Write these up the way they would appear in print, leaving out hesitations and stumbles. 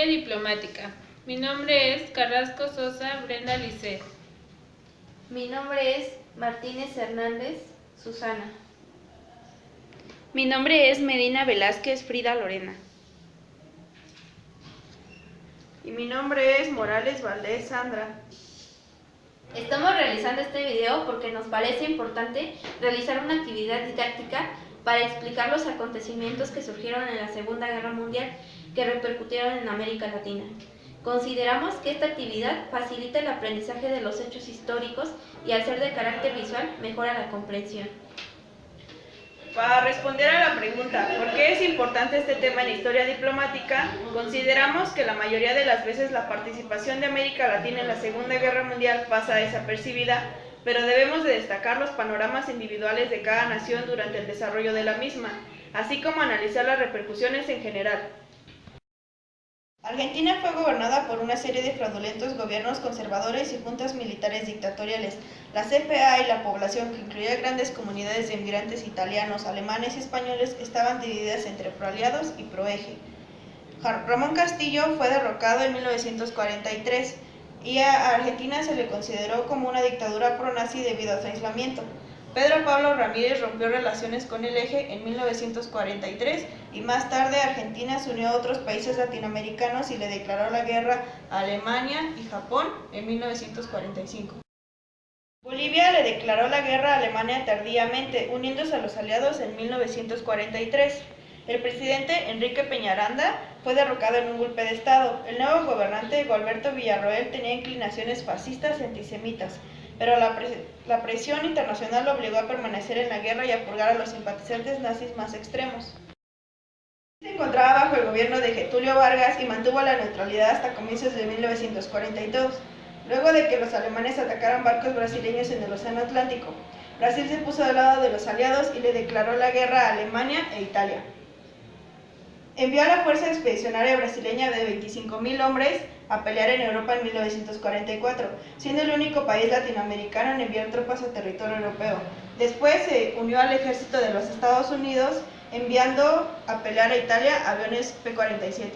Historia Diplomática. Mi nombre es Carrasco Sosa Brenda Lisset. Mi nombre es Martínez Hernández Susana. Mi nombre es Medina Velázquez Frida Lorena. Y mi nombre es Morales Valdés Sandra. Estamos realizando este video porque nos parece importante realizar una actividad didáctica para explicar los acontecimientos que surgieron en la Segunda Guerra Mundial que repercutieron en América Latina. Consideramos que esta actividad facilita el aprendizaje de los hechos históricos y al ser de carácter visual mejora la comprensión. Para responder a la pregunta ¿por qué es importante este tema en historia diplomática? Consideramos que la mayoría de las veces la participación de América Latina en la Segunda Guerra Mundial pasa desapercibida, pero debemos de destacar los panoramas individuales de cada nación durante el desarrollo de la misma, así como analizar las repercusiones en general. Argentina fue gobernada por una serie de fraudulentos gobiernos conservadores y juntas militares dictatoriales. La CFA y la población, que incluía grandes comunidades de inmigrantes italianos, alemanes y españoles, estaban divididas entre proaliados y proeje. Ramón Castillo fue derrocado en 1943 y a Argentina se le consideró como una dictadura pro-nazi debido a su aislamiento. Pedro Pablo Ramírez rompió relaciones con el Eje en 1943 y más tarde Argentina se unió a otros países latinoamericanos y le declaró la guerra a Alemania y Japón en 1945. Bolivia le declaró la guerra a Alemania tardíamente, uniéndose a los aliados en 1943. El presidente Enrique Peñaranda fue derrocado en un golpe de Estado. El nuevo gobernante, Gualberto Villarroel, tenía inclinaciones fascistas y antisemitas, pero la presión internacional lo obligó a permanecer en la guerra y a purgar a los simpatizantes nazis más extremos. Se encontraba bajo el gobierno de Getúlio Vargas y mantuvo la neutralidad hasta comienzos de 1942, luego de que los alemanes atacaron barcos brasileños en el Océano Atlántico. Brasil se puso del lado de los aliados y le declaró la guerra a Alemania e Italia. Envió a la Fuerza Expedicionaria Brasileña de 25.000 hombres a pelear en Europa en 1944, siendo el único país latinoamericano en enviar tropas a territorio europeo. Después se unió al ejército de los Estados Unidos, enviando a pelear a Italia aviones P-47.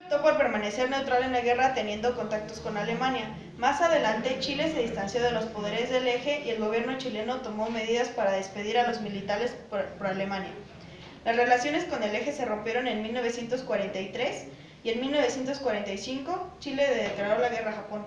Optó por permanecer neutral en la guerra teniendo contactos con Alemania. Más adelante, Chile se distanció de los poderes del Eje y el gobierno chileno tomó medidas para despedir a los militares por Alemania. Las relaciones con el Eje se rompieron en 1943 y en 1945 Chile le declaró la guerra a Japón.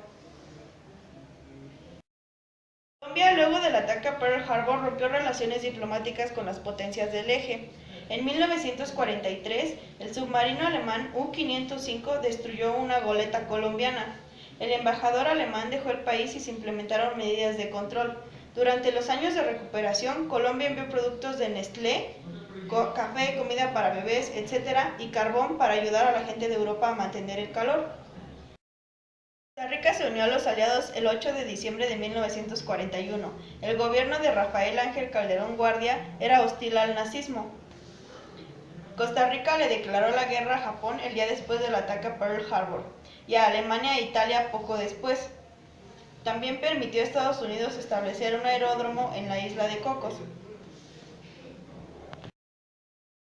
Colombia, luego del ataque a Pearl Harbor, rompió relaciones diplomáticas con las potencias del Eje. En 1943, el submarino alemán U-505 destruyó una goleta colombiana. El embajador alemán dejó el país y se implementaron medidas de control. Durante los años de recuperación, Colombia envió productos de Nestlé, café, comida para bebés, etc., y carbón para ayudar a la gente de Europa a mantener el calor. Costa Rica se unió a los aliados el 8 de diciembre de 1941. El gobierno de Rafael Ángel Calderón Guardia era hostil al nazismo. Costa Rica le declaró la guerra a Japón el día después del ataque a Pearl Harbor y a Alemania e Italia poco después. También permitió a Estados Unidos establecer un aeródromo en la isla de Cocos.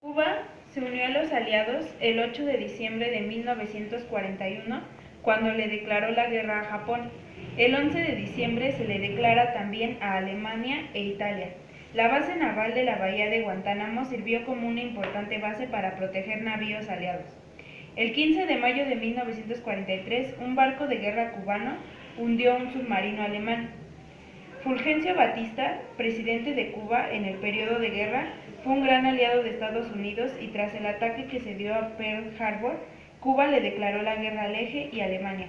Cuba se unió a los aliados el 8 de diciembre de 1941, cuando le declaró la guerra a Japón. El 11 de diciembre se le declara también a Alemania e Italia. La base naval de la bahía de Guantánamo sirvió como una importante base para proteger navíos aliados. El 15 de mayo de 1943, un barco de guerra cubano hundió un submarino alemán. Fulgencio Batista, presidente de Cuba en el periodo de guerra, fue un gran aliado de Estados Unidos y tras el ataque que se dio a Pearl Harbor, Cuba le declaró la guerra al Eje y Alemania.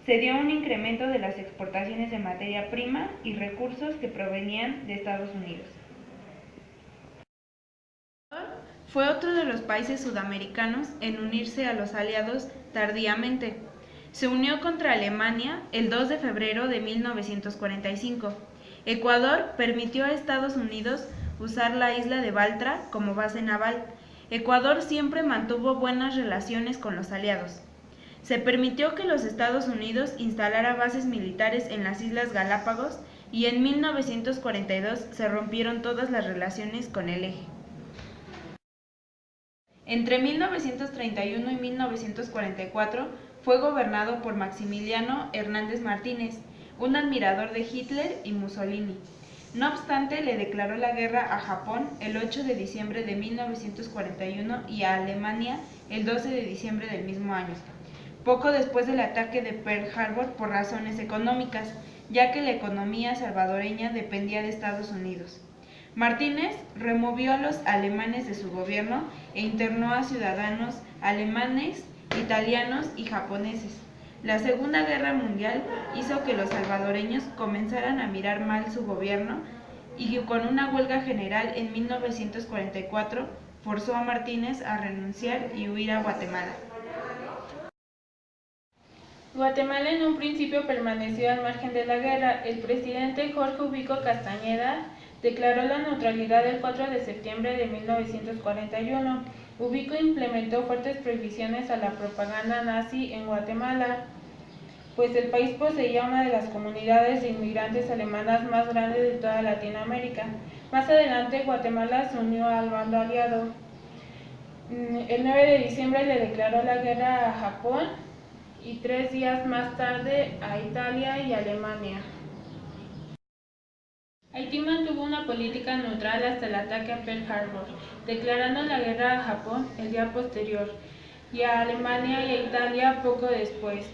Se dio un incremento de las exportaciones de materia prima y recursos que provenían de Estados Unidos. Fue otro de los países sudamericanos en unirse a los aliados tardíamente. Se unió contra Alemania el 2 de febrero de 1945. Ecuador permitió a Estados Unidos usar la isla de Baltra como base naval. Ecuador siempre mantuvo buenas relaciones con los aliados. Se permitió que los Estados Unidos instalara bases militares en las Islas Galápagos y en 1942 se rompieron todas las relaciones con el Eje. Entre 1931 y 1944 fue gobernado por Maximiliano Hernández Martínez, un admirador de Hitler y Mussolini. No obstante, le declaró la guerra a Japón el 8 de diciembre de 1941 y a Alemania el 12 de diciembre del mismo año, poco después del ataque de Pearl Harbor por razones económicas, ya que la economía salvadoreña dependía de Estados Unidos. Martínez removió a los alemanes de su gobierno e internó a ciudadanos alemanes, italianos y japoneses. La Segunda Guerra Mundial hizo que los salvadoreños comenzaran a mirar mal su gobierno y con una huelga general en 1944 forzó a Martínez a renunciar y huir a Guatemala. Guatemala en un principio permaneció al margen de la guerra. El presidente Jorge Ubico Castañeda declaró la neutralidad el 4 de septiembre de 1941. Ubico implementó fuertes prohibiciones a la propaganda nazi en Guatemala, pues el país poseía una de las comunidades de inmigrantes alemanas más grandes de toda Latinoamérica. Más adelante, Guatemala se unió al bando aliado. El 9 de diciembre le declaró la guerra a Japón y 3 días más tarde a Italia y Alemania. Haití mantuvo una política neutral hasta el ataque a Pearl Harbor, declarando la guerra a Japón el día posterior y a Alemania y a Italia poco después.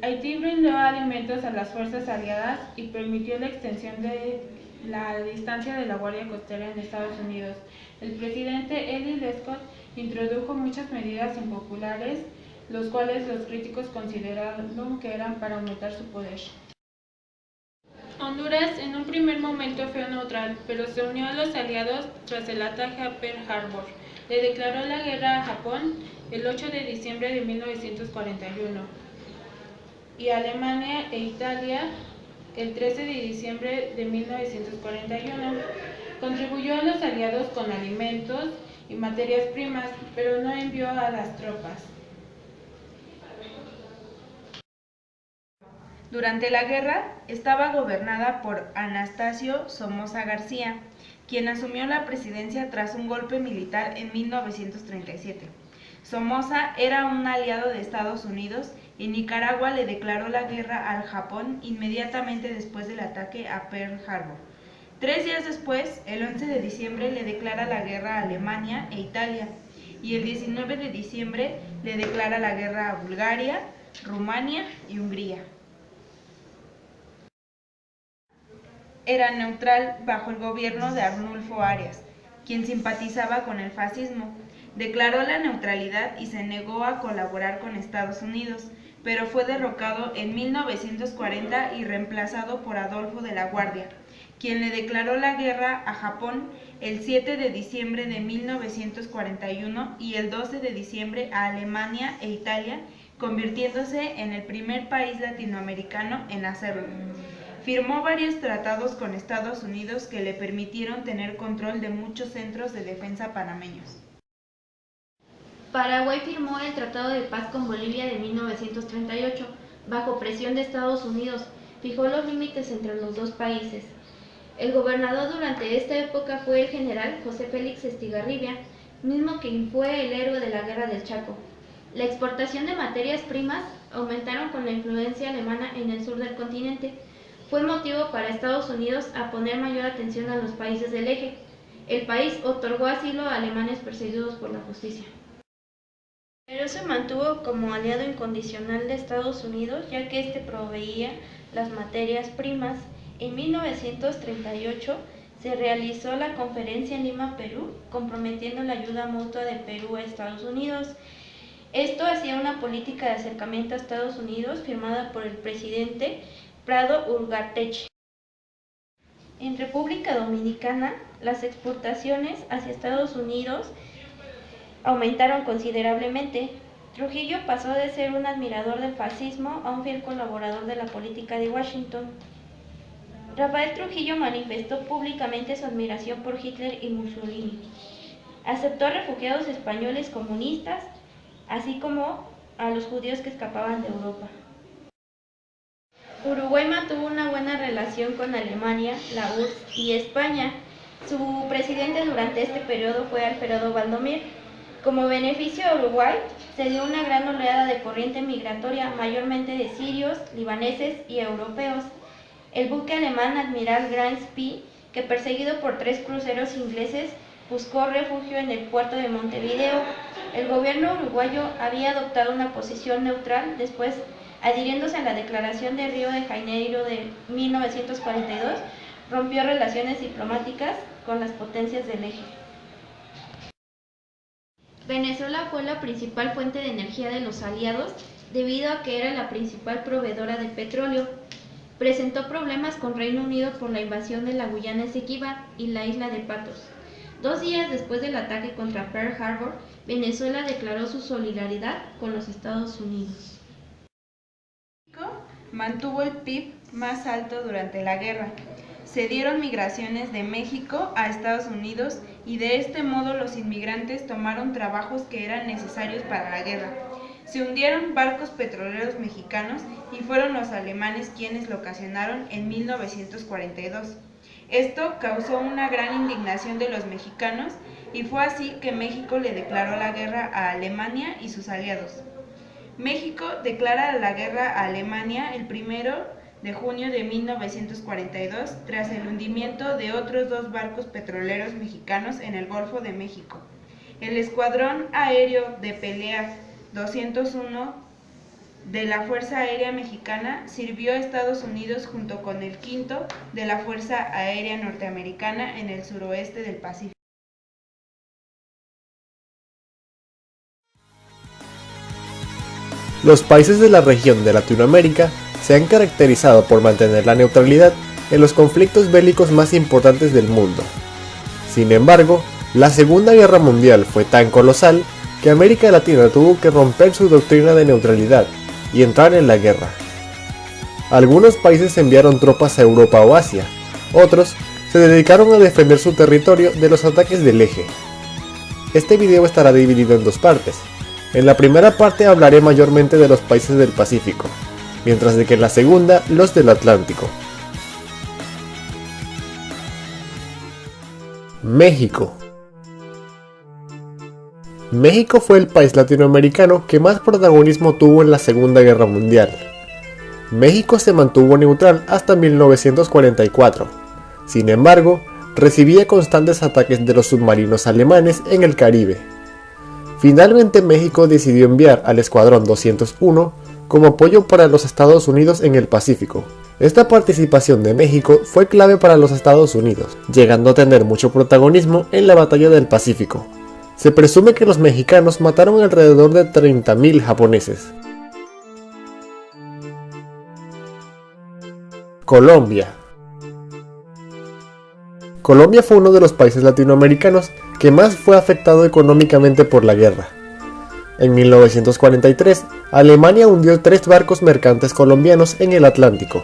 Haití brindó alimentos a las fuerzas aliadas y permitió la extensión de la distancia de la Guardia Costera en Estados Unidos. El presidente Elie Lescott introdujo muchas medidas impopulares, los cuales los críticos consideraron que eran para aumentar su poder. Honduras en un primer momento fue neutral, pero se unió a los aliados tras el ataque a Pearl Harbor. Le declaró la guerra a Japón el 8 de diciembre de 1941 y a Alemania e Italia el 13 de diciembre de 1941. Contribuyó a los aliados con alimentos y materias primas, pero no envió a las tropas. Durante la guerra estaba gobernada por Anastasio Somoza García, quien asumió la presidencia tras un golpe militar en 1937. Somoza era un aliado de Estados Unidos y Nicaragua le declaró la guerra al Japón inmediatamente después del ataque a Pearl Harbor. 3 días después, el 11 de diciembre, le declara la guerra a Alemania e Italia, y el 19 de diciembre le declara la guerra a Bulgaria, Rumania y Hungría. Era neutral bajo el gobierno de Arnulfo Arias, quien simpatizaba con el fascismo. Declaró la neutralidad y se negó a colaborar con Estados Unidos, pero fue derrocado en 1940 y reemplazado por Adolfo de la Guardia, quien le declaró la guerra a Japón el 7 de diciembre de 1941 y el 12 de diciembre a Alemania e Italia, convirtiéndose en el primer país latinoamericano en hacerlo. Firmó varios tratados con Estados Unidos que le permitieron tener control de muchos centros de defensa panameños. Paraguay firmó el Tratado de Paz con Bolivia de 1938. Bajo presión de Estados Unidos, fijó los límites entre los dos países. El gobernador durante esta época fue el general José Félix Estigarribia, mismo quien fue el héroe de la Guerra del Chaco. La exportación de materias primas aumentaron con la influencia alemana en el sur del continente. Fue motivo para Estados Unidos a poner mayor atención a los países del eje. El país otorgó asilo a alemanes perseguidos por la justicia. Perú se mantuvo como aliado incondicional de Estados Unidos, ya que éste proveía las materias primas. En 1938 se realizó la conferencia en Lima, Perú, comprometiendo la ayuda mutua de Perú a Estados Unidos. Esto hacía una política de acercamiento a Estados Unidos firmada por el presidente Prado Ugarteche. En República Dominicana, las exportaciones hacia Estados Unidos aumentaron considerablemente. Trujillo pasó de ser un admirador del fascismo a un fiel colaborador de la política de Washington. Rafael Trujillo manifestó públicamente su admiración por Hitler y Mussolini. Aceptó a refugiados españoles comunistas, así como a los judíos que escapaban de Europa. Uruguay mantuvo una buena relación con Alemania, la URSS y España. Su presidente durante este periodo fue Alfredo Valdomir. Como beneficio a Uruguay, se dio una gran oleada de corriente migratoria, mayormente de sirios, libaneses y europeos. El buque alemán Admiral Grant Spee, que perseguido por 3 cruceros ingleses, buscó refugio en el puerto de Montevideo. El gobierno uruguayo había adoptado una posición neutral, después, adhiriéndose a la Declaración de Río de Janeiro de 1942, rompió relaciones diplomáticas con las potencias del eje. Venezuela fue la principal fuente de energía de los aliados debido a que era la principal proveedora de petróleo. Presentó problemas con Reino Unido por la invasión de la Guyana Esequiba y la isla de Patos. 2 días después del ataque contra Pearl Harbor, Venezuela declaró su solidaridad con los Estados Unidos. México mantuvo el PIB más alto durante la guerra. Se dieron migraciones de México a Estados Unidos y de este modo los inmigrantes tomaron trabajos que eran necesarios para la guerra. Se hundieron barcos petroleros mexicanos y fueron los alemanes quienes lo ocasionaron en 1942. Esto causó una gran indignación de los mexicanos y fue así que México le declaró la guerra a Alemania y sus aliados. México declara la guerra a Alemania el 1 de junio de 1942 tras el hundimiento de otros 2 barcos petroleros mexicanos en el Golfo de México. El Escuadrón Aéreo de Pelea 201 de la Fuerza Aérea Mexicana sirvió a Estados Unidos junto con el 5º de la Fuerza Aérea Norteamericana en el suroeste del Pacífico. Los países de la región de Latinoamérica se han caracterizado por mantener la neutralidad en los conflictos bélicos más importantes del mundo. Sin embargo, la Segunda Guerra Mundial fue tan colosal que América Latina tuvo que romper su doctrina de neutralidad y entrar en la guerra. Algunos países enviaron tropas a Europa o Asia, otros se dedicaron a defender su territorio de los ataques del eje. Este video estará dividido en 2 partes. En la primera parte hablaré mayormente de los países del Pacífico, mientras de que en la segunda los del Atlántico. México. México fue el país latinoamericano que más protagonismo tuvo en la Segunda Guerra Mundial. México se mantuvo neutral hasta 1944. Sin embargo, recibía constantes ataques de los submarinos alemanes en el Caribe. Finalmente México decidió enviar al Escuadrón 201 como apoyo para los Estados Unidos en el Pacífico. Esta participación de México fue clave para los Estados Unidos, llegando a tener mucho protagonismo en la Batalla del Pacífico. Se presume que los mexicanos mataron alrededor de 30.000 japoneses. Colombia. Colombia fue uno de los países latinoamericanos que más fue afectado económicamente por la guerra. En 1943, Alemania hundió 3 barcos mercantes colombianos en el Atlántico,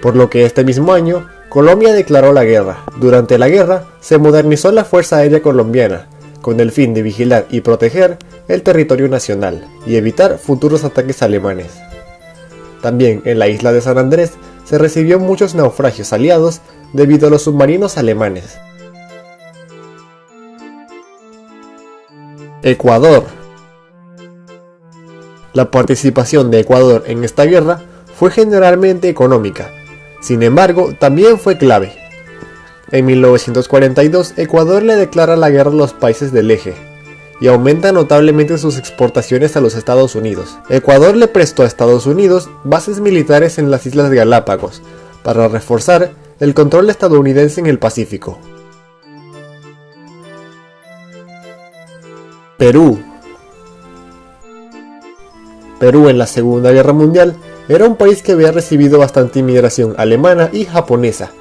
por lo que este mismo año, Colombia declaró la guerra. Durante la guerra, se modernizó la Fuerza Aérea Colombiana, con el fin de vigilar y proteger el territorio nacional y evitar futuros ataques alemanes. También en la isla de San Andrés se recibió muchos naufragios aliados debido a los submarinos alemanes. Ecuador. La participación de Ecuador en esta guerra fue generalmente económica, sin embargo también fue clave. En 1942 Ecuador le declara la guerra a los países del eje y aumenta notablemente sus exportaciones a los Estados Unidos. Ecuador le prestó a Estados Unidos bases militares en las Islas Galápagos para reforzar el control estadounidense en el Pacífico. Perú. Perú en la Segunda Guerra Mundial era un país que había recibido bastante inmigración alemana y japonesa,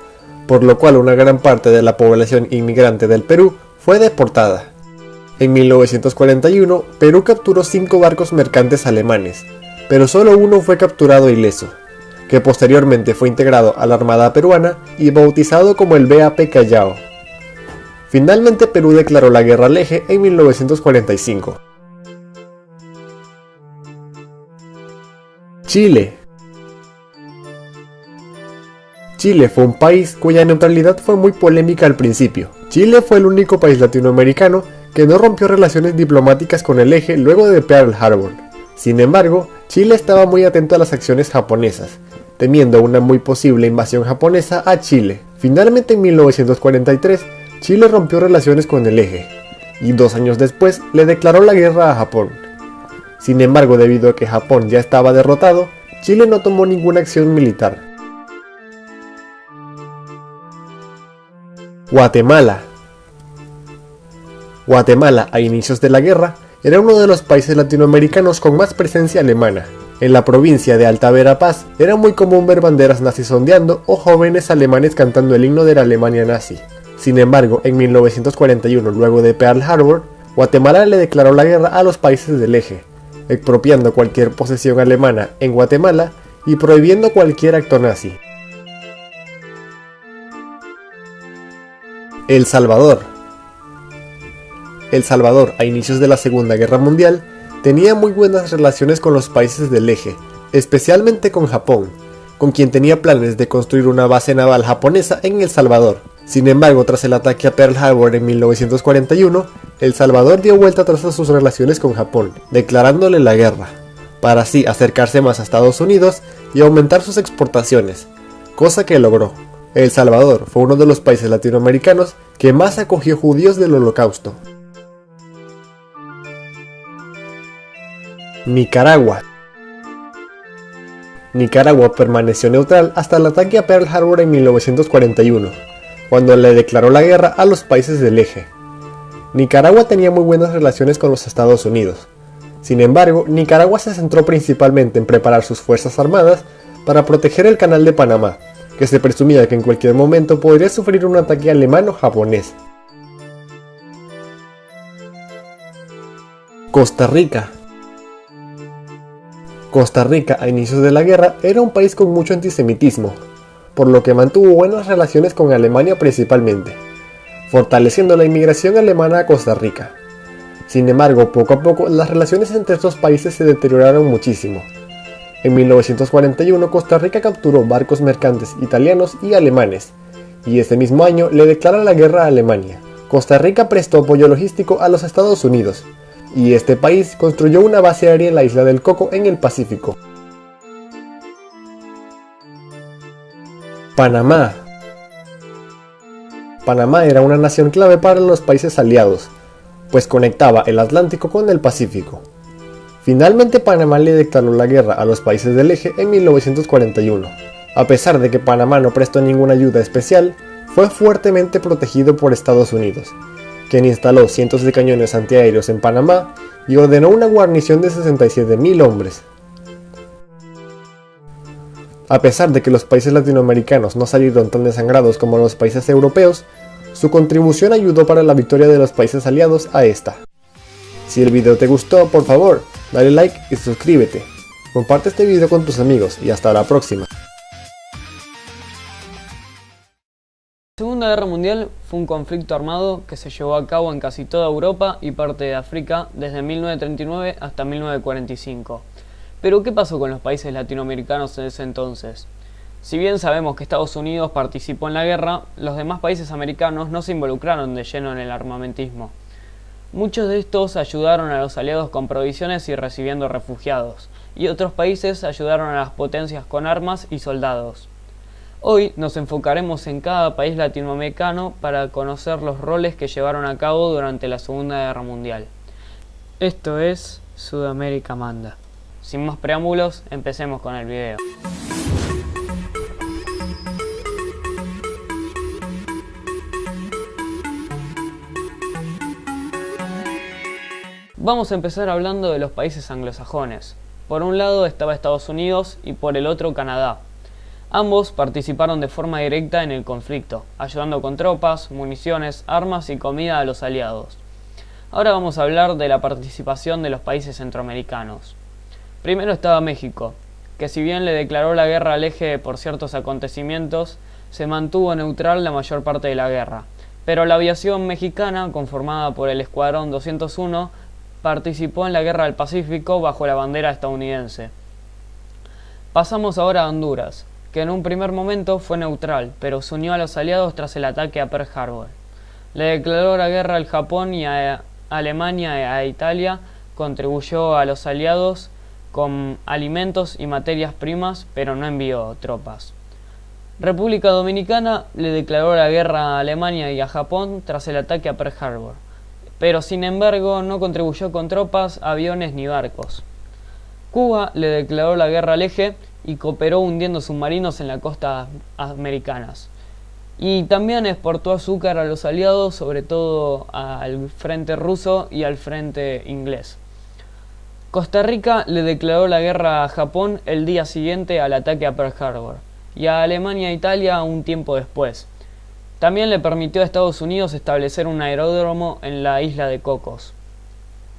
por lo cual una gran parte de la población inmigrante del Perú fue deportada. En 1941, Perú capturó 5 barcos mercantes alemanes, pero solo uno fue capturado ileso, que posteriormente fue integrado a la Armada peruana y bautizado como el BAP Callao. Finalmente Perú declaró la guerra al eje en 1945. Chile. Chile fue un país cuya neutralidad fue muy polémica al principio. Chile fue el único país latinoamericano que no rompió relaciones diplomáticas con el eje luego de Pearl Harbor. Sin embargo, Chile estaba muy atento a las acciones japonesas, temiendo una muy posible invasión japonesa a Chile. Finalmente, en 1943, Chile rompió relaciones con el eje, y 2 años después le declaró la guerra a Japón. Sin embargo, debido a que Japón ya estaba derrotado, Chile no tomó ninguna acción militar. Guatemala. Guatemala, a inicios de la guerra, era uno de los países latinoamericanos con más presencia alemana. En la provincia de Alta Verapaz era muy común ver banderas nazis ondeando o jóvenes alemanes cantando el himno de la Alemania nazi. Sin embargo, en 1941, luego de Pearl Harbor, Guatemala le declaró la guerra a los países del eje, expropiando cualquier posesión alemana en Guatemala y prohibiendo cualquier acto nazi. El Salvador. El Salvador, a inicios de la Segunda Guerra Mundial, tenía muy buenas relaciones con los países del eje, especialmente con Japón, con quien tenía planes de construir una base naval japonesa en El Salvador. Sin embargo, tras el ataque a Pearl Harbor en 1941, El Salvador dio vuelta atrás a sus relaciones con Japón, declarándole la guerra, para así acercarse más a Estados Unidos y aumentar sus exportaciones, cosa que logró. El Salvador fue uno de los países latinoamericanos que más acogió judíos del Holocausto. Nicaragua. Nicaragua permaneció neutral hasta el ataque a Pearl Harbor en 1941, cuando le declaró la guerra a los países del eje. Nicaragua tenía muy buenas relaciones con los Estados Unidos. Sin embargo, Nicaragua se centró principalmente en preparar sus fuerzas armadas para proteger el Canal de Panamá, que se presumía que en cualquier momento podría sufrir un ataque alemán o japonés. Costa Rica. Costa Rica, a inicios de la guerra, era un país con mucho antisemitismo, por lo que mantuvo buenas relaciones con Alemania principalmente, fortaleciendo la inmigración alemana a Costa Rica. Sin embargo, poco a poco las relaciones entre estos países se deterioraron muchísimo. En 1941 Costa Rica capturó barcos mercantes italianos y alemanes, y ese mismo año le declara la guerra a Alemania. Costa Rica prestó apoyo logístico a los Estados Unidos, y este país construyó una base aérea en la isla del Coco en el Pacífico. Panamá. Panamá era una nación clave para los países aliados, pues conectaba el Atlántico con el Pacífico. Finalmente Panamá le declaró la guerra a los países del eje en 1941. A pesar de que Panamá no prestó ninguna ayuda especial, fue fuertemente protegido por Estados Unidos, quien instaló cientos de cañones antiaéreos en Panamá y ordenó una guarnición de 67.000 hombres. A pesar de que los países latinoamericanos no salieron tan desangrados como los países europeos, su contribución ayudó para la victoria de los países aliados a esta. Si el video te gustó, por favor, dale like y suscríbete. Comparte este video con tus amigos y hasta la próxima. La Segunda Guerra Mundial fue un conflicto armado que se llevó a cabo en casi toda Europa y parte de África desde 1939 hasta 1945. Pero ¿qué pasó con los países latinoamericanos en ese entonces? Si bien sabemos que Estados Unidos participó en la guerra, los demás países americanos no se involucraron de lleno en el armamentismo. Muchos de estos ayudaron a los aliados con provisiones y recibiendo refugiados, y otros países ayudaron a las potencias con armas y soldados. Hoy nos enfocaremos en cada país latinoamericano para conocer los roles que llevaron a cabo durante la Segunda Guerra Mundial. Esto es Sudamérica Manda. Sin más preámbulos, empecemos con el video. Vamos a empezar hablando de los países anglosajones. Por un lado estaba Estados Unidos y por el otro Canadá. Ambos participaron de forma directa en el conflicto, ayudando con tropas, municiones, armas y comida a los aliados. Ahora vamos a hablar de la participación de los países centroamericanos. Primero estaba México, que si bien le declaró la guerra al eje por ciertos acontecimientos, se mantuvo neutral la mayor parte de la guerra. Pero la aviación mexicana, conformada por el Escuadrón 201, participó en la Guerra del Pacífico bajo la bandera estadounidense. Pasamos ahora a Honduras, que en un primer momento fue neutral, pero se unió a los aliados tras el ataque a Pearl Harbor. Le declaró la guerra al Japón y a Alemania y a Italia, contribuyó a los aliados con alimentos y materias primas, pero no envió tropas. República Dominicana le declaró la guerra a Alemania y a Japón tras el ataque a Pearl Harbor, pero sin embargo no contribuyó con tropas, aviones ni barcos. Cuba le declaró la guerra al Eje y cooperó hundiendo submarinos en las costas americanas. Y también exportó azúcar a los aliados, sobre todo al frente ruso y al frente inglés. Costa Rica le declaró la guerra a Japón el día siguiente al ataque a Pearl Harbor, y a Alemania e Italia un tiempo después. También le permitió a Estados Unidos establecer un aeródromo en la isla de Cocos.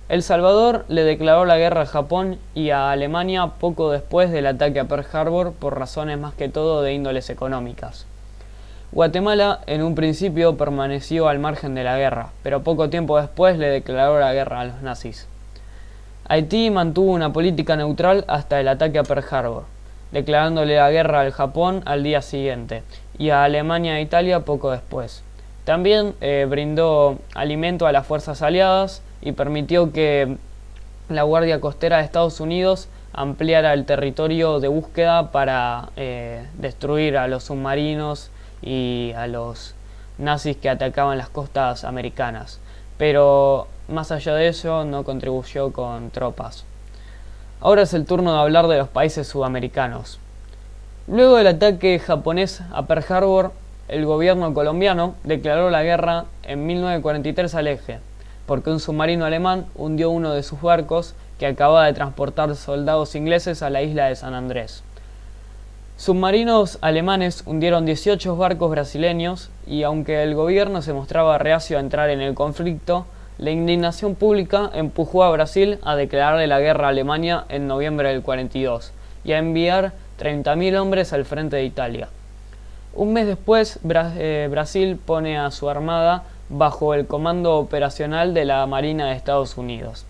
El Salvador le declaró la guerra a Japón y a Alemania poco después del ataque a Pearl Harbor por razones más que todo de índoles económicas. Guatemala en un principio permaneció al margen de la guerra, pero poco tiempo después le declaró la guerra a los nazis. Haití mantuvo una política neutral hasta el ataque a Pearl Harbor, declarándole la guerra al Japón al día siguiente y a Alemania e Italia poco después. También brindó alimento a las fuerzas aliadas y permitió que la Guardia Costera de Estados Unidos ampliara el territorio de búsqueda para destruir a los submarinos y a los nazis que atacaban las costas americanas. Pero más allá de eso no contribuyó con tropas. Ahora es el turno de hablar de los países sudamericanos. Luego del ataque japonés a Pearl Harbor, el gobierno colombiano declaró la guerra en 1943 al Eje, porque un submarino alemán hundió uno de sus barcos que acababa de transportar soldados ingleses a la isla de San Andrés. Submarinos alemanes hundieron 18 barcos brasileños y aunque el gobierno se mostraba reacio a entrar en el conflicto, la indignación pública empujó a Brasil a declararle la guerra a Alemania en noviembre del 42 y a enviar 30.000 hombres al frente de Italia. Un mes después, Brasil pone a su armada bajo el comando operacional de la Marina de Estados Unidos.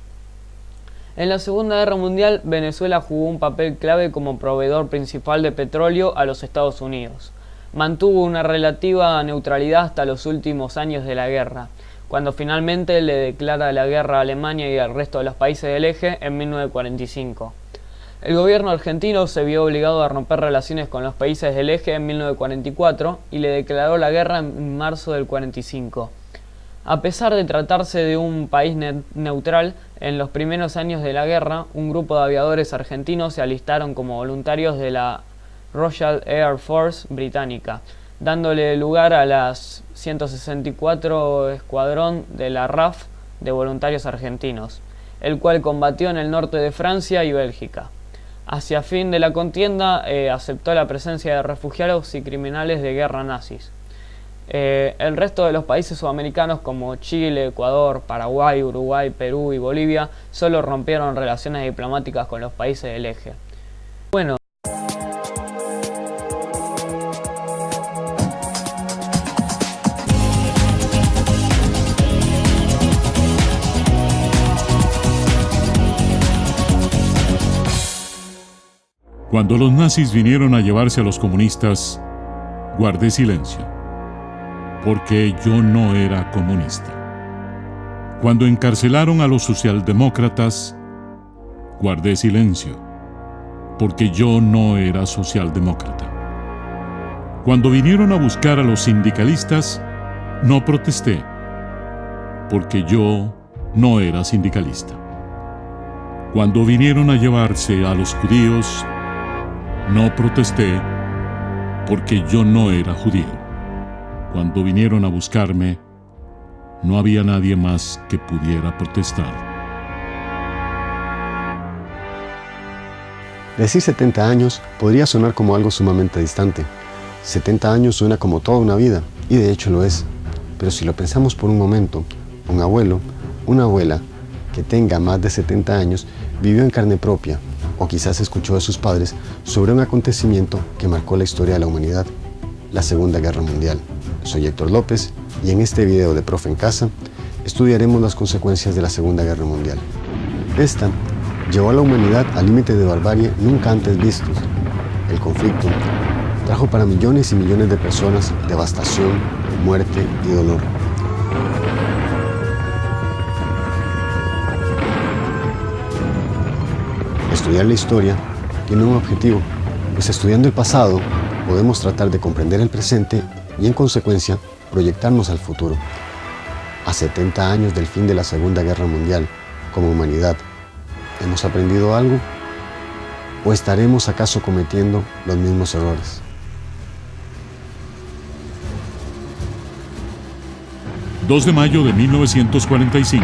En la Segunda Guerra Mundial, Venezuela jugó un papel clave como proveedor principal de petróleo a los Estados Unidos. Mantuvo una relativa neutralidad hasta los últimos años de la guerra, cuando finalmente le declara la guerra a Alemania y al resto de los países del Eje en 1945. El gobierno argentino se vio obligado a romper relaciones con los países del Eje en 1944 y le declaró la guerra en marzo del 45. A pesar de tratarse de un país neutral, en los primeros años de la guerra, un grupo de aviadores argentinos se alistaron como voluntarios de la Royal Air Force británica, dándole lugar a las 164 Escuadrón de la RAF de voluntarios argentinos, el cual combatió en el norte de Francia y Bélgica. Hacia fin de la contienda aceptó la presencia de refugiados y criminales de guerra nazis. El resto de los países sudamericanos como Chile, Ecuador, Paraguay, Uruguay, Perú y Bolivia solo rompieron relaciones diplomáticas con los países del Eje. Bueno. Cuando los nazis vinieron a llevarse a los comunistas, guardé silencio, porque yo no era comunista. Cuando encarcelaron a los socialdemócratas, guardé silencio, porque yo no era socialdemócrata. Cuando vinieron a buscar a los sindicalistas, no protesté, porque yo no era sindicalista. Cuando vinieron a llevarse a los judíos, no protesté, porque yo no era judío. Cuando vinieron a buscarme, no había nadie más que pudiera protestar. Decir 70 años podría sonar como algo sumamente distante. 70 años suena como toda una vida, y de hecho lo es. Pero si lo pensamos por un momento, un abuelo, una abuela que tenga más de 70 años vivió en carne propia, o quizás escuchó de sus padres sobre un acontecimiento que marcó la historia de la humanidad, la Segunda Guerra Mundial. Soy Héctor López y en este video de Profe en Casa estudiaremos las consecuencias de la Segunda Guerra Mundial. Esta llevó a la humanidad a límites de barbarie nunca antes vistos. El conflicto trajo para millones y millones de personas devastación, muerte y dolor. Estudiar la historia tiene un objetivo, pues estudiando el pasado podemos tratar de comprender el presente y en consecuencia proyectarnos al futuro. A 70 años del fin de la Segunda Guerra Mundial, como humanidad, ¿hemos aprendido algo? ¿O estaremos acaso cometiendo los mismos errores? ...2 de mayo de 1945...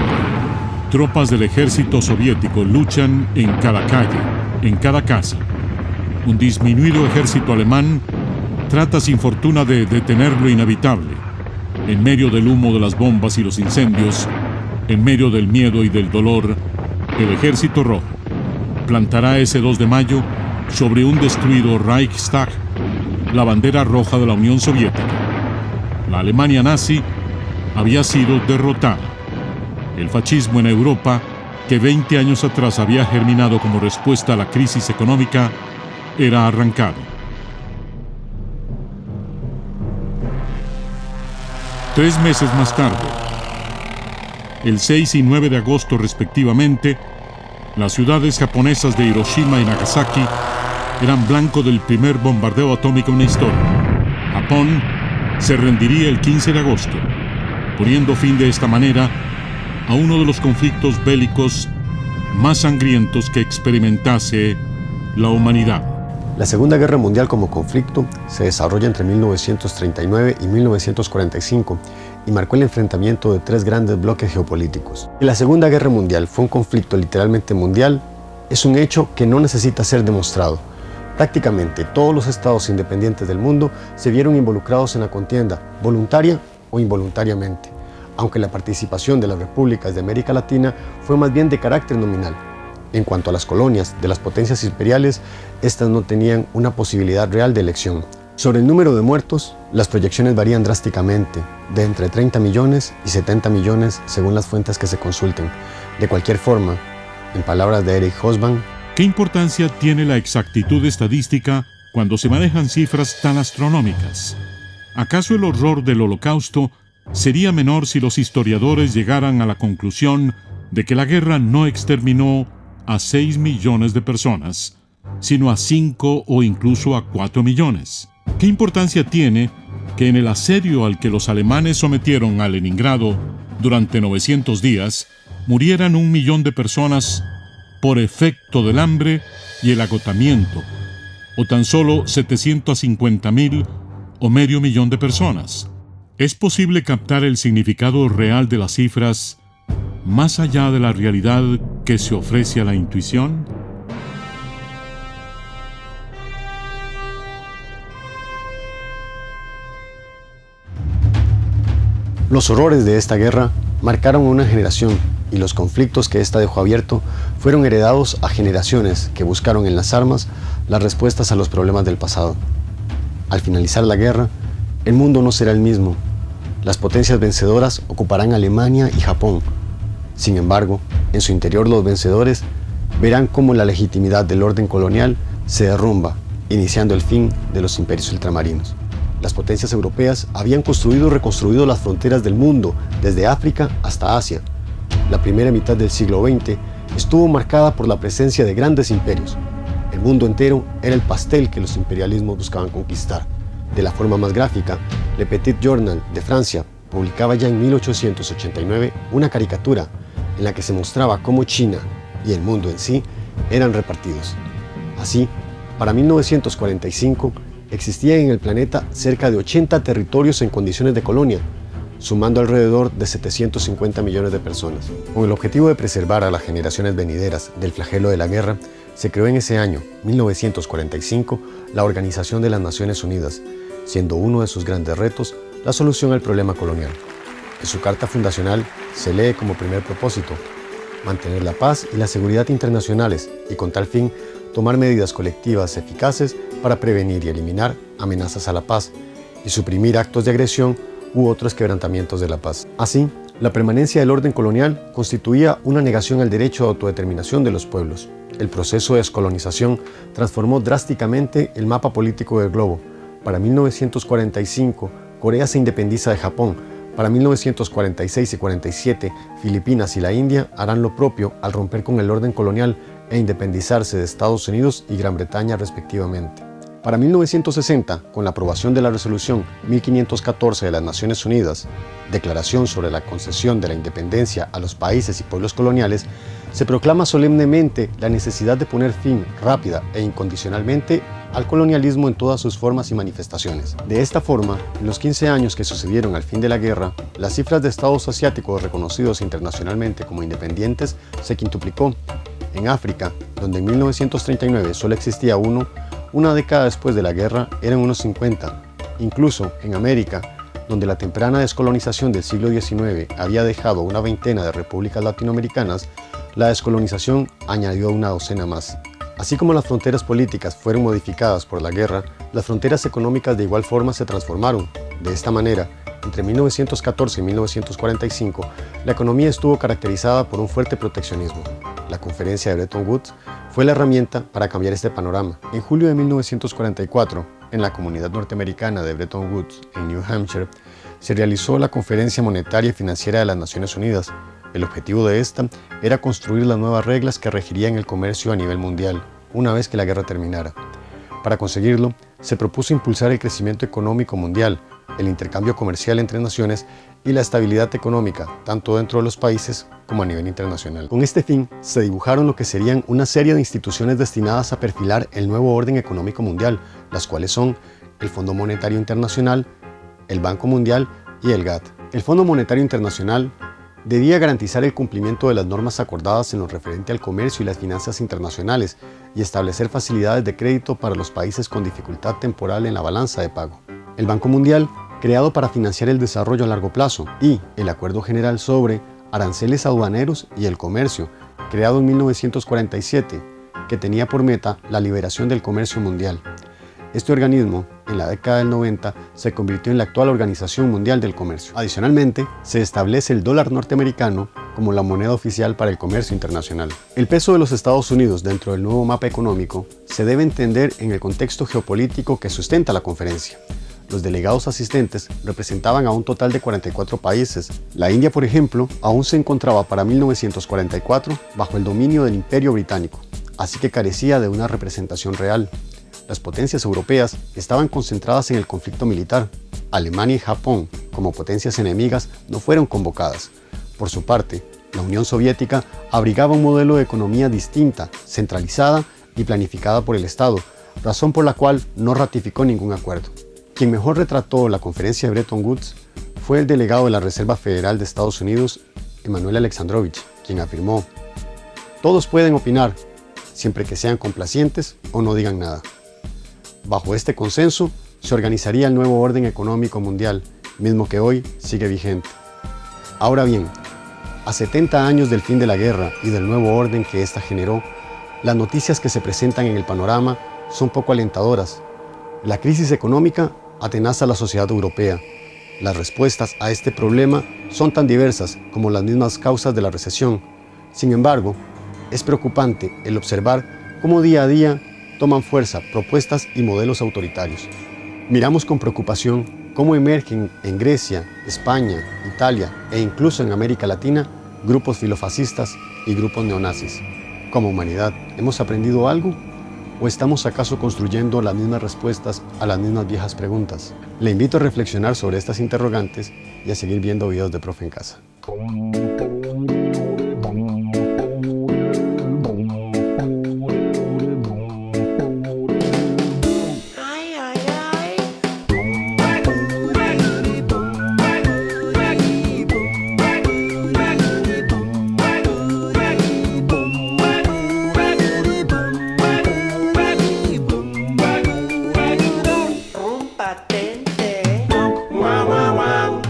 tropas del ejército soviético luchan en cada calle, en cada casa. Un disminuido ejército alemán trata sin fortuna de detener lo inevitable. En medio del humo de las bombas y los incendios, en medio del miedo y del dolor, el Ejército Rojo plantará ese 2 de mayo sobre un destruido Reichstag la bandera roja de la Unión Soviética. La Alemania nazi había sido derrotada. El fascismo en Europa, que 20 años atrás había germinado como respuesta a la crisis económica, era arrancado. 3 meses más tarde, el 6 y 9 de agosto respectivamente, las ciudades japonesas de Hiroshima y Nagasaki eran blanco del primer bombardeo atómico en la historia. Japón se rendiría el 15 de agosto, poniendo fin de esta manera a uno de los conflictos bélicos más sangrientos que experimentase la humanidad. La Segunda Guerra Mundial como conflicto se desarrolla entre 1939 y 1945 y marcó el enfrentamiento de 3 grandes bloques geopolíticos. Que la Segunda Guerra Mundial fue un conflicto literalmente mundial es un hecho que no necesita ser demostrado. Prácticamente todos los estados independientes del mundo se vieron involucrados en la contienda, voluntaria o involuntariamente, aunque la participación de las repúblicas de América Latina fue más bien de carácter nominal. En cuanto a las colonias de las potencias imperiales, estas no tenían una posibilidad real de elección. Sobre el número de muertos, las proyecciones varían drásticamente, de entre 30 millones y 70 millones según las fuentes que se consulten. De cualquier forma, en palabras de Eric Hobsbawm, ¿qué importancia tiene la exactitud estadística cuando se manejan cifras tan astronómicas? ¿Acaso el horror del Holocausto sería menor si los historiadores llegaran a la conclusión de que la guerra no exterminó a 6 millones de personas, sino a 5 o incluso a 4 millones? ¿Qué importancia tiene que en el asedio al que los alemanes sometieron a Leningrado durante 900 días murieran 1 millón de personas por efecto del hambre y el agotamiento, o tan solo 750.000 o medio millón de personas? ¿Es posible captar el significado real de las cifras más allá de la realidad que se ofrece a la intuición? Los horrores de esta guerra marcaron a una generación y los conflictos que ésta dejó abierto fueron heredados a generaciones que buscaron en las armas las respuestas a los problemas del pasado. Al finalizar la guerra, el mundo no será el mismo. Las potencias vencedoras ocuparán Alemania y Japón. Sin embargo, en su interior los vencedores verán cómo la legitimidad del orden colonial se derrumba, iniciando el fin de los imperios ultramarinos. Las potencias europeas habían construido y reconstruido las fronteras del mundo, desde África hasta Asia. La primera mitad del siglo XX estuvo marcada por la presencia de grandes imperios. El mundo entero era el pastel que los imperialismos buscaban conquistar. De la forma más gráfica, Le Petit Journal de Francia publicaba ya en 1889 una caricatura en la que se mostraba cómo China y el mundo en sí eran repartidos. Así, para 1945 existían en el planeta cerca de 80 territorios en condiciones de colonia, sumando alrededor de 750 millones de personas. Con el objetivo de preservar a las generaciones venideras del flagelo de la guerra, se creó en ese año, 1945, la Organización de las Naciones Unidas, siendo uno de sus grandes retos la solución al problema colonial. En su carta fundacional se lee como primer propósito mantener la paz y la seguridad internacionales y con tal fin tomar medidas colectivas eficaces para prevenir y eliminar amenazas a la paz y suprimir actos de agresión u otros quebrantamientos de la paz. Así, la permanencia del orden colonial constituía una negación al derecho de autodeterminación de los pueblos. El proceso de descolonización transformó drásticamente el mapa político del globo, Para 1945, Corea se independiza de Japón. Para 1946 y 47, Filipinas y la India harán lo propio al romper con el orden colonial e independizarse de Estados Unidos y Gran Bretaña respectivamente. Para 1960, con la aprobación de la Resolución 1514 de las Naciones Unidas, Declaración sobre la concesión de la independencia a los países y pueblos coloniales, se proclama solemnemente la necesidad de poner fin rápida e incondicionalmente al colonialismo en todas sus formas y manifestaciones. De esta forma, en los 15 años que sucedieron al fin de la guerra, las cifras de estados asiáticos reconocidos internacionalmente como independientes se quintuplicó. En África, donde en 1939 solo existía uno, una década después de la guerra eran unos 50. Incluso en América, donde la temprana descolonización del siglo XIX había dejado una veintena de repúblicas latinoamericanas, la descolonización añadió una docena más. Así como las fronteras políticas fueron modificadas por la guerra, las fronteras económicas de igual forma se transformaron. De esta manera, entre 1914 y 1945, la economía estuvo caracterizada por un fuerte proteccionismo. La conferencia de Bretton Woods fue la herramienta para cambiar este panorama. En julio de 1944, en la comunidad norteamericana de Bretton Woods, en New Hampshire, se realizó la Conferencia Monetaria y Financiera de las Naciones Unidas. El objetivo de esta era construir las nuevas reglas que regirían el comercio a nivel mundial, una vez que la guerra terminara. Para conseguirlo, se propuso impulsar el crecimiento económico mundial, el intercambio comercial entre naciones y la estabilidad económica, tanto dentro de los países como a nivel internacional. Con este fin, se dibujaron lo que serían una serie de instituciones destinadas a perfilar el nuevo orden económico mundial, las cuales son el Fondo Monetario Internacional, el Banco Mundial y el GATT. El Fondo Monetario Internacional debía garantizar el cumplimiento de las normas acordadas en lo referente al comercio y las finanzas internacionales y establecer facilidades de crédito para los países con dificultad temporal en la balanza de pago. El Banco Mundial, creado para financiar el desarrollo a largo plazo, y el Acuerdo General sobre Aranceles Aduaneros y el Comercio, creado en 1947, que tenía por meta la liberación del comercio mundial. Este organismo, en la década del 90, se convirtió en la actual Organización Mundial del Comercio. Adicionalmente, se establece el dólar norteamericano como la moneda oficial para el comercio internacional. El peso de los Estados Unidos dentro del nuevo mapa económico se debe entender en el contexto geopolítico que sustenta la conferencia. Los delegados asistentes representaban a un total de 44 países. La India, por ejemplo, aún se encontraba para 1944 bajo el dominio del Imperio Británico, así que carecía de una representación real. Las potencias europeas estaban concentradas en el conflicto militar. Alemania y Japón, como potencias enemigas, no fueron convocadas. Por su parte, la Unión Soviética abrigaba un modelo de economía distinta, centralizada y planificada por el Estado, razón por la cual no ratificó ningún acuerdo. Quien mejor retrató la conferencia de Bretton Woods fue el delegado de la Reserva Federal de Estados Unidos, Emanuel Alexandrovich, quien afirmó: "Todos pueden opinar, siempre que sean complacientes o no digan nada". Bajo este consenso, se organizaría el nuevo orden económico mundial, mismo que hoy sigue vigente. Ahora bien, a 70 años del fin de la guerra y del nuevo orden que ésta generó, las noticias que se presentan en el panorama son poco alentadoras. La crisis económica atenaza a la sociedad europea. Las respuestas a este problema son tan diversas como las mismas causas de la recesión. Sin embargo, es preocupante el observar cómo día a día toman fuerza propuestas y modelos autoritarios. Miramos con preocupación cómo emergen en Grecia, España, Italia e incluso en América Latina grupos filofascistas y grupos neonazis. Como humanidad, ¿hemos aprendido algo? ¿O estamos acaso construyendo las mismas respuestas a las mismas viejas preguntas? Le invito a reflexionar sobre estas interrogantes y a seguir viendo videos de Profe en Casa. Patente. Wow, wow, wow.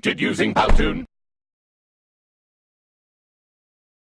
created using Powtoon.